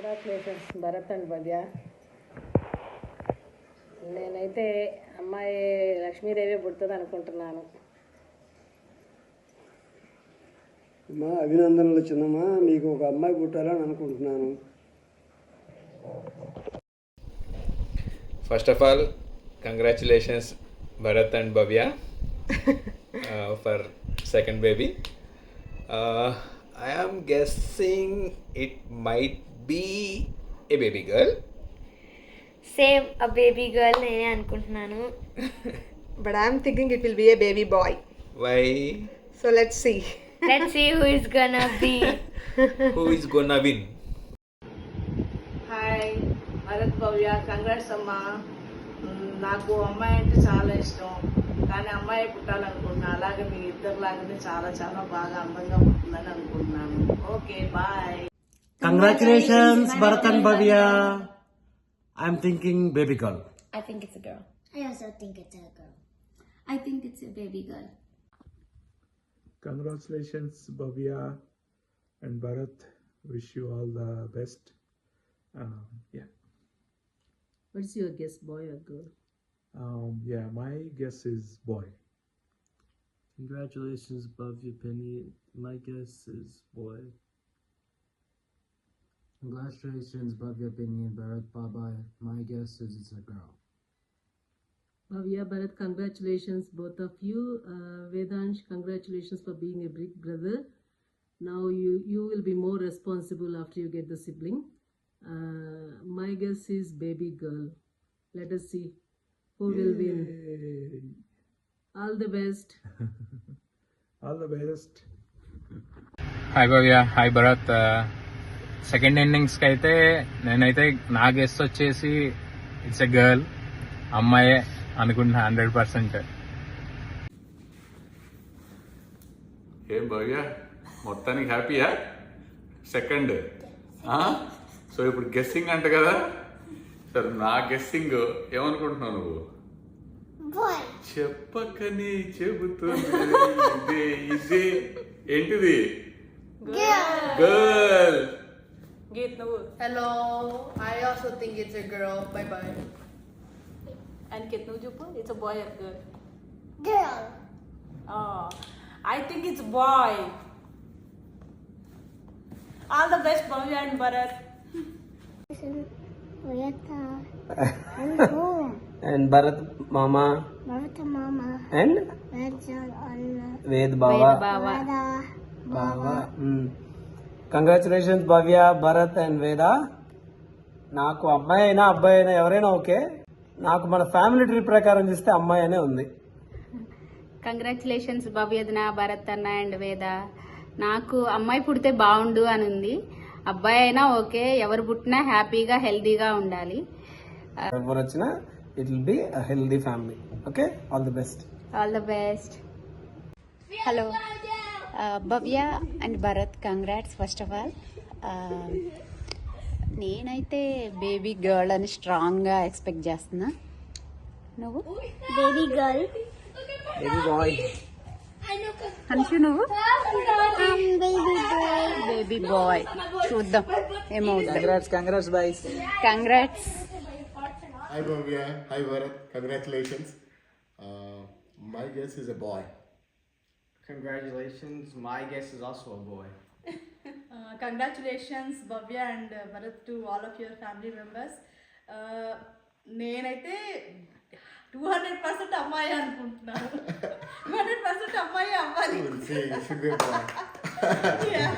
Congratulations Bharat and భవ్య. నేనైతే అమ్మాయి లక్ష్మీదేవి పుడుతుంది అనుకుంటున్నాను. అమ్మా అభినందనలు చిన్నమ్మా, మీకు ఒక అమ్మాయి పుట్టాలని అనుకుంటున్నాను. First of all congratulations Bharat and Bhavya for second baby. I am guessing it might be a baby girl. Same, a baby girl nene anukuntunnanu. But I am thinking it will be a baby boy. Why? So let's see. Let's see who is gonna be. Who is gonna win? Hi Bharat Bhavya, congrats అమ్మా. నాకు అమ్మాయి అంటే చాలా ఇష్టం, కానీ అమ్మాయి పుట్టాలనుకుంటున్నాను. అలాగే మీ ఇద్దరులాగానే చాలా చాలా బాగా అందంగా పుట్టిందని అనుకుంటున్నాను. Okay, bye. Congratulations Bharat and Bhavya. I'm thinking baby girl. I think it's a girl. I also think it's a girl. I think it's a baby girl. Congratulations Bhavya and Bharat. Wish you all the best. Yeah. What's your guess, boy or girl? Yeah, my guess is boy. Congratulations Bhavya Penny. My guess is boy. Congratulations Bhavya Penny and Bharat Baba. My guess is it's a girl. Bhavya, Bharat, congratulations both of you. Vedansh, congratulations for being a big brother. Now you will be more responsible after you get the sibling. My guess is baby girl. Let us see who will win. All the best. All the best. Hi Bhavya, hi Bharat. Second ఇన్నింగ్స్కి అయితే నేనైతే నా guess వచ్చేసి it's a girl, అమ్మాయే అనుకుంటున్నా 100%. ఏం భవ్య, మొత్తానికి హ్యాపీయా? సెకండ్. సో ఇప్పుడు గెస్సింగ్ అంట కదా. సరే, నా గెస్సింగ్ ఏమనుకుంటున్నావు నువ్వు? చెప్పకనే చెబుతుంది. ఇదే ఏంటిది? Girl. Hello. I also think it's a girl. Bye bye. And Kitnu Jupa, it's a boy or girl? Girl. Oh, I think it's boy. All the best, Bhavya and Bharat. And home. And Bharat Mama Bharata Mama. and Vedjan Allah. Ved Baba. Veda. Baba. Congratulations Bhavya, Bharat and వేద. నాకు అమ్మాయి అయినా అబ్బాయి అయినా ఎవరైనా okay. నాకు మన family tree ప్రకారం చూస్తే అమ్మాయి అనే ఉంది. కంగ్రాచులేషన్స్ భవ్యదన, భరత్ అన్న అండ్ వేద. నాకు అమ్మాయి పుడితే బాగుండు అని ఉంది. అబ్బాయి అయినా ఓకే, ఎవరు పుట్టినా హ్యాపీగా హెల్దీగా ఉండాలి. ఎవరు వచ్చినా it will be a healthy family. Okay, all the best. All the best. Hello Bhavya and Bharat, congrats first of all. నేనైతే బేబీ గర్ల్ అని స్ట్రాంగ్గా ఎక్స్పెక్ట్ చేస్తున్నా. నువ్వు? Baby girl. Baby boy. Anushu నువ్వు? Baby boy. Baby boy. చూద్దాం ఏమవుతుంది. Congrats boys. Congrats. Hi Bhavya, hi Bharat, congratulations. My guess is a boy. Congratulations. My guess is also a boy. Congratulations Bhavya and Bharat to all of your family members. నేనైతే 200% అమ్మాయి అనుకుంటున్నాను. 200% అమ్మాయి అవ్వాలి. We'll see, it should be a boy. Yeah.